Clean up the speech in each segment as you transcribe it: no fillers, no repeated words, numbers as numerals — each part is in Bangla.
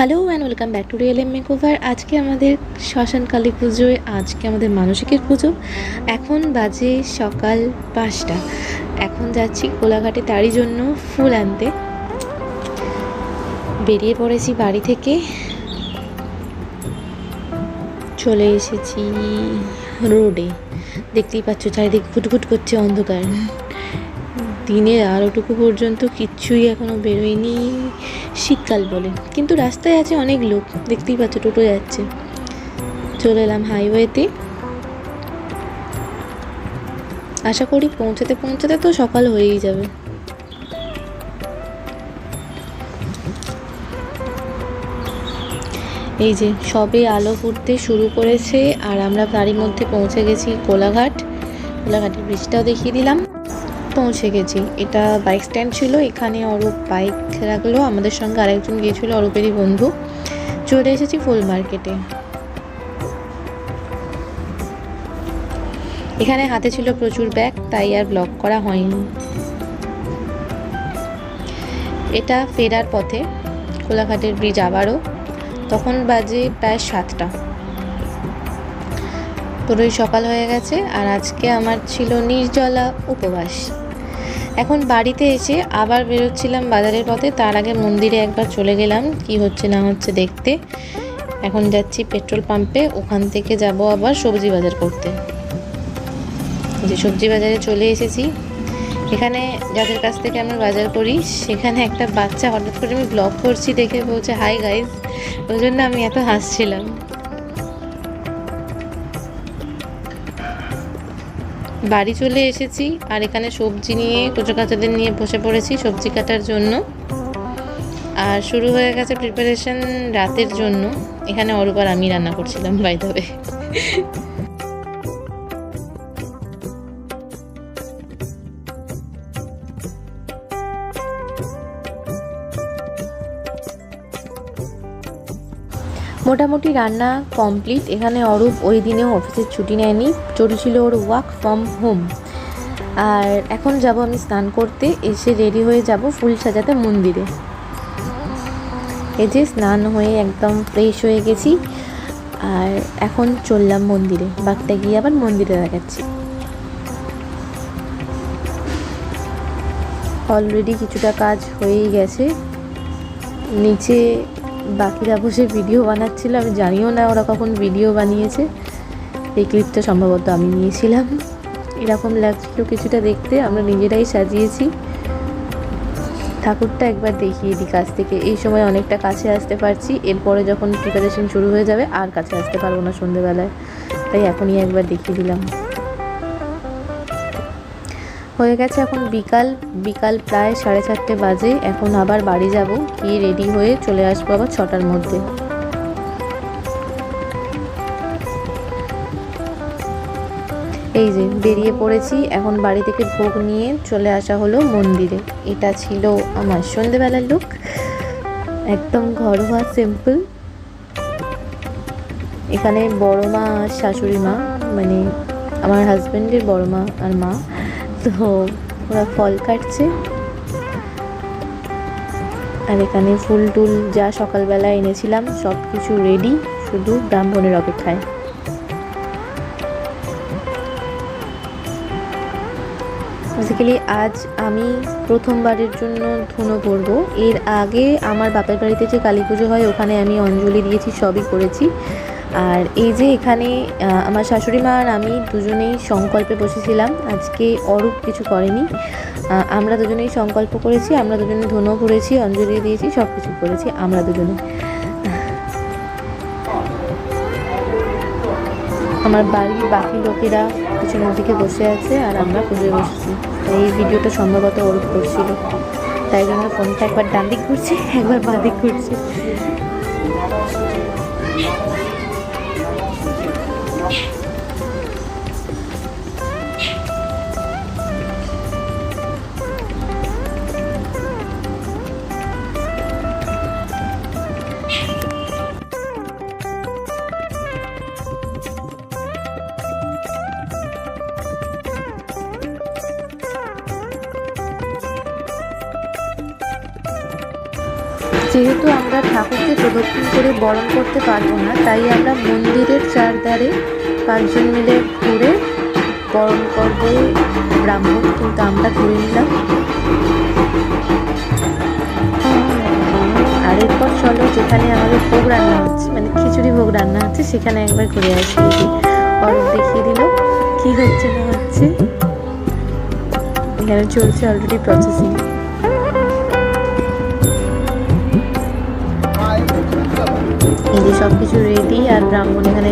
Hello and welcome back to real M makeover. আজকে আমাদের শ্মশান কালী পুজোয়, আজকে আমাদের মানসিকের পুজো। এখন বাজে সকাল 5টা। এখন যাচ্ছি কোলাঘাটে তারই জন্য ফুল আনতে। বেরিয়ে পড়েছি বাড়ি থেকে, চলে এসেছি রোডে। দেখতেই পাচ্ছ চারিদিক ঘুটঘুট করছে অন্ধকার। দিনের আলোটুকু পর্যন্ত কিচ্ছুই এখনও বেরোয়নি, শীতকাল বলে। কিন্তু রাস্তায় আছে অনেক লোক, দেখতেই পাচ্ছ টোটো যাচ্ছে। চলে এলাম হাইওয়েতে। আশা করি পৌঁছাতে পৌঁছাতে তো সকাল হয়েই যাবে। এই যে সবে আলো ফুটতে শুরু করেছে, আর আমরা তারই মধ্যে পৌঁছে গেছি কোলাঘাট। কোলাঘাটের ব্রিজটাও দেখিয়ে দিলাম। পৌঁছে গেছি। এটা বাইক স্ট্যান্ড ছিল, এখানে অরূপ বাইক রাখলো, আমাদের সঙ্গে আরেকজন গিয়েছিল, অরূপেরই বন্ধু। চলে এসেছি ফুল মার্কেটে। এখানে হাতে ছিল প্রচুর ব্যাগ, তাই আর ব্লগ করা হয়নি। এটা ফেরার পথে কোলাঘাটের ব্রিজ আবারও। তখন বাজে প্রায় 7টা। পুরোই সকাল হয়ে গেছে, আর আজকে আমার ছিল নির্জলা উপবাস। এখন বাড়িতে এসে আবার বেরোচ্ছিলাম বাজারের পথে, তার আগে মন্দিরে একবার চলে গেলাম কি হচ্ছে না হচ্ছে দেখতে। এখন যাচ্ছি পেট্রোল পাম্পে, ওখান থেকে যাব আবার সবজি বাজার করতে। যে সবজি বাজারে চলে এসেছি। এখানে যাদের কাছ থেকে আমরা বাজার করি, সেখানে একটা বাচ্চা হঠাৎ করে আমি ব্লগ করছি দেখে বলছে হাই গাইজ, ওই জন্য আমি এত হাসছিলাম। বাড়ি চলে এসেছি, আর এখানে সবজি নিয়ে কচু কাচাদের নিয়ে বসে পড়েছি সবজি কাটার জন্য। আর শুরু হয়ে গেছে প্রিপারেশন রাতের জন্য। এখানে অরূপ আর আমি রান্না করছিলাম বাই দ্য ওয়ে। মোটামুটি রান্না কমপ্লিট। এখানে অরূপ ওই দিনেও অফিসের ছুটি নেয়নি, চলছিল ওর ওয়ার্ক ফ্রম হোম। আর এখন যাব আমি স্নান করতে, এসে রেডি হয়ে যাব ফুল সাজাতে মন্দিরে। এই যে স্নান হয়ে একদম ফ্রেশ হয়ে গেছি, আর এখন চললাম মন্দিরে। বাঘটা গিয়ে আবার মন্দিরে দেখাচ্ছি। অলরেডি কিছুটা কাজ হয়েই গেছে। নিচে বাকিরা বসে ভিডিও বানাচ্ছিল, আমি জানিও না ওরা কখন ভিডিও বানিয়েছে। এই ক্লিপটা সম্ভবত আমি নিয়েছিলাম। এরকম লাগছিল কিছুটা দেখতে। আমরা নিজেরাই সাজিয়েছি। ঠাকুরটা একবার দেখিয়ে দিই কাছ থেকে। এই সময় অনেকটা কাছে আসতে পারছি, এরপরে যখন প্রিপারেশন শুরু হয়ে যাবে আর কাছে আসতে পারবো না সন্ধেবেলায়, তাই এখনই একবার দেখিয়ে দিলাম। হয়ে গেছে এখন বিকাল প্রায় 4:30 বাজে। এখন আবার বাড়ি যাব, গিয়ে রেডি হয়ে চলে আসবো আবার 6টার মধ্যে। এই যে বেরিয়ে পড়েছি। এখন বাড়ি থেকে ভোগ নিয়ে চলে আসা হলো মন্দিরে। এটা ছিল আমার সন্ধেবেলার লুক, একদম ঘরোয়া সিম্পল। এখানে বড় মা আর শাশুড়ি মা, মানে আমার হাজব্যান্ডের বড় মা আর মা, তো ওরা ফল কাটছে। আর এখানে ফুল টুল যা সকালবেলা এনেছিলাম সব কিছু রেডি, শুধু ব্রাহ্মণের অপেক্ষায়। বেসিক্যালি আজ আমি প্রথমবারের জন্য ধুনো করবো। এর আগে আমার বাপের বাড়িতে যে কালী পুজো হয় ওখানে আমি অঞ্জলি দিয়েছি, সবই করেছি। আর এই যে এখানে আমার শাশুড়ি মা আর আমি দুজনেই সংকল্পে বসেছিলাম। আজকে অরূপ কিছু করেনি, আমরা দুজনেই সংকল্প করেছি। আমরা দুজনে ধুনো করেছি, অঞ্জলি দিয়েছি, সব কিছু করেছি আমরা দুজনে। আমার বাড়ির বাকি লোকেরা পিছনের দিকে বসে আছে, আর আমরা পুজোয় বসেছি। এই ভিডিওটা সম্ভবত অরূপ করছিল, তাই জন্য ফোনটা একবার ডান দিক ঘুরছে, একবার বাঁ দিক ঘুরছে। যেহেতু আমরা ঠাকুরকে প্রদক্ষিণ করে বরণ করতে পারবো না, তাই আমরা মন্দিরের চারধারে 5 জন মিলে ঘুরে বরণ করবে ব্রাহ্মণ, কিন্তু আমরা ঘুরে নিলাম। আর এরপর চলো যেখানে আমাদের ভোগ রান্না হচ্ছে, মানে খিচুড়ি ভোগ রান্না হচ্ছে, সেখানে একবার ঘুরে আসি। অরূপ দেখিয়ে দিল কি হচ্ছে না হচ্ছে। এখানে চলছে অলরেডি প্রসেসিং। এই যে সব কিছু রেডি, আর ব্রাহ্মণ এখানে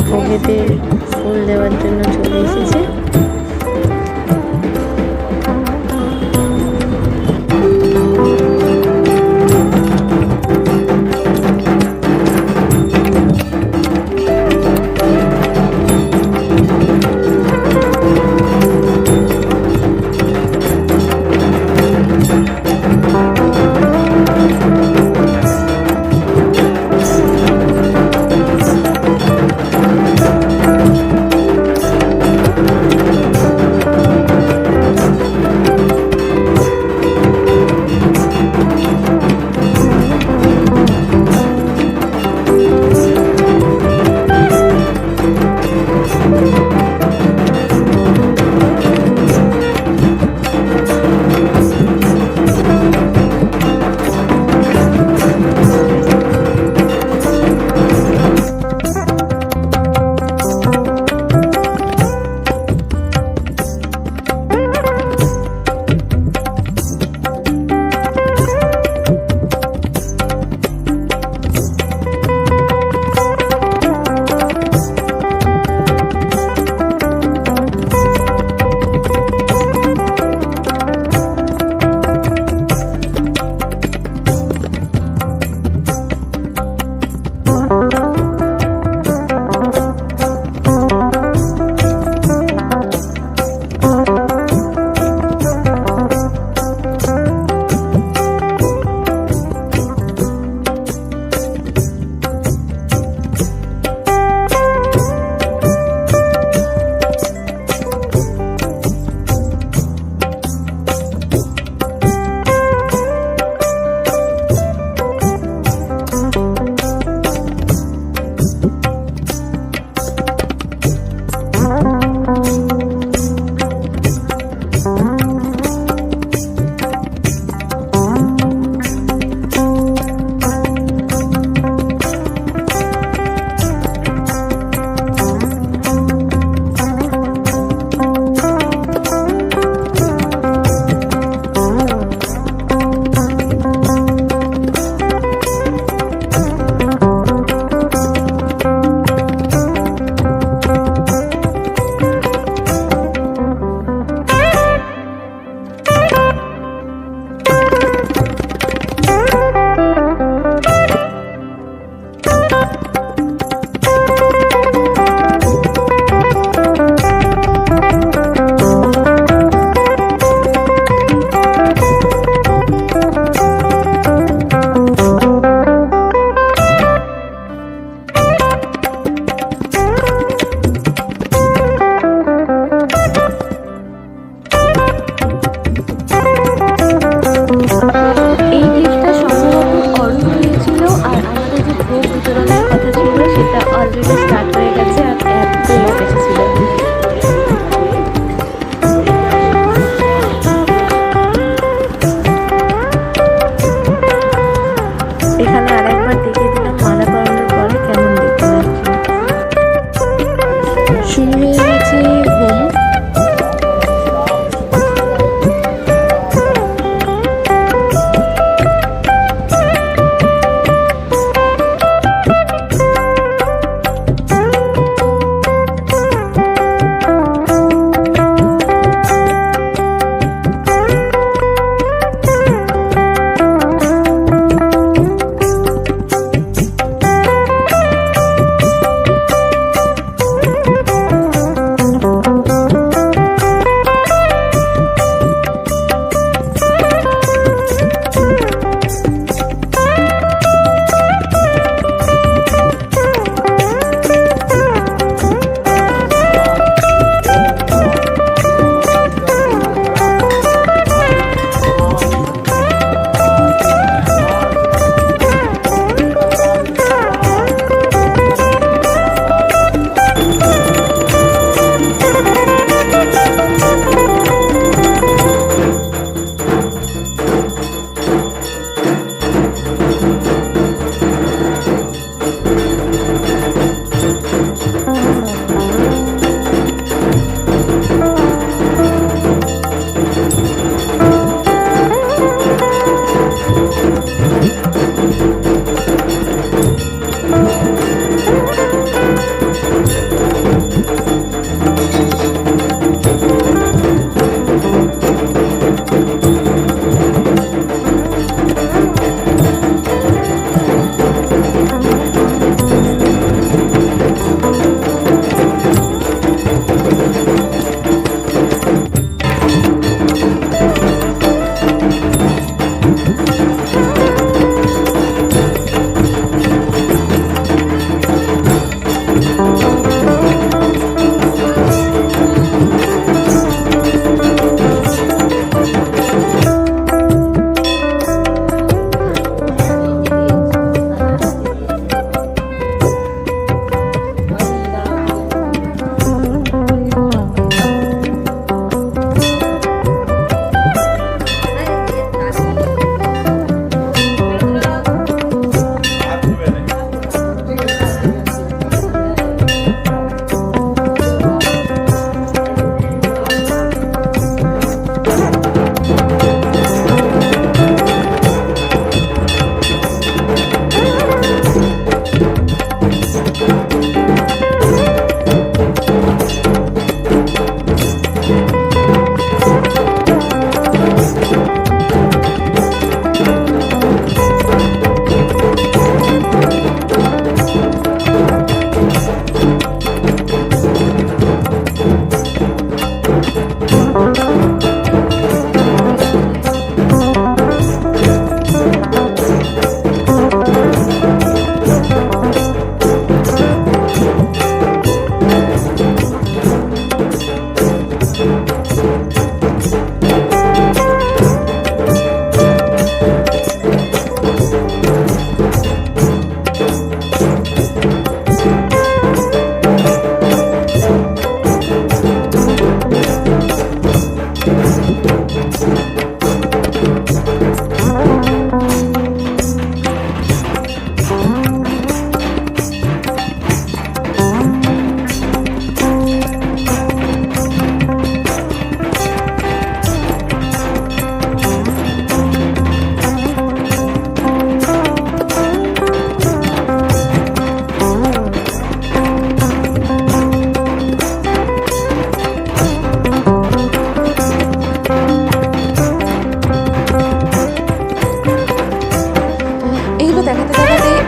ভোগেতে ফুল দেওয়ার জন্য চলে এসেছে।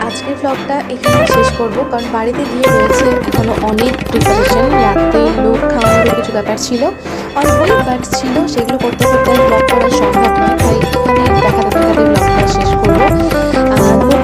আজকের ব্লগটা এখানে শেষ করব, কারণ বাড়িতে গিয়ে রয়েছে এখনো অনেক প্রিপারেশন। রাতে লোক খাওয়ানোর কিছু ব্যাপার ছিল, অল্পই বাট ছিল, সেগুলো করতে করতে ব্লগ করা সম্ভব নয়, তাই এখানে দেখাতে ব্লগটা শেষ করবো।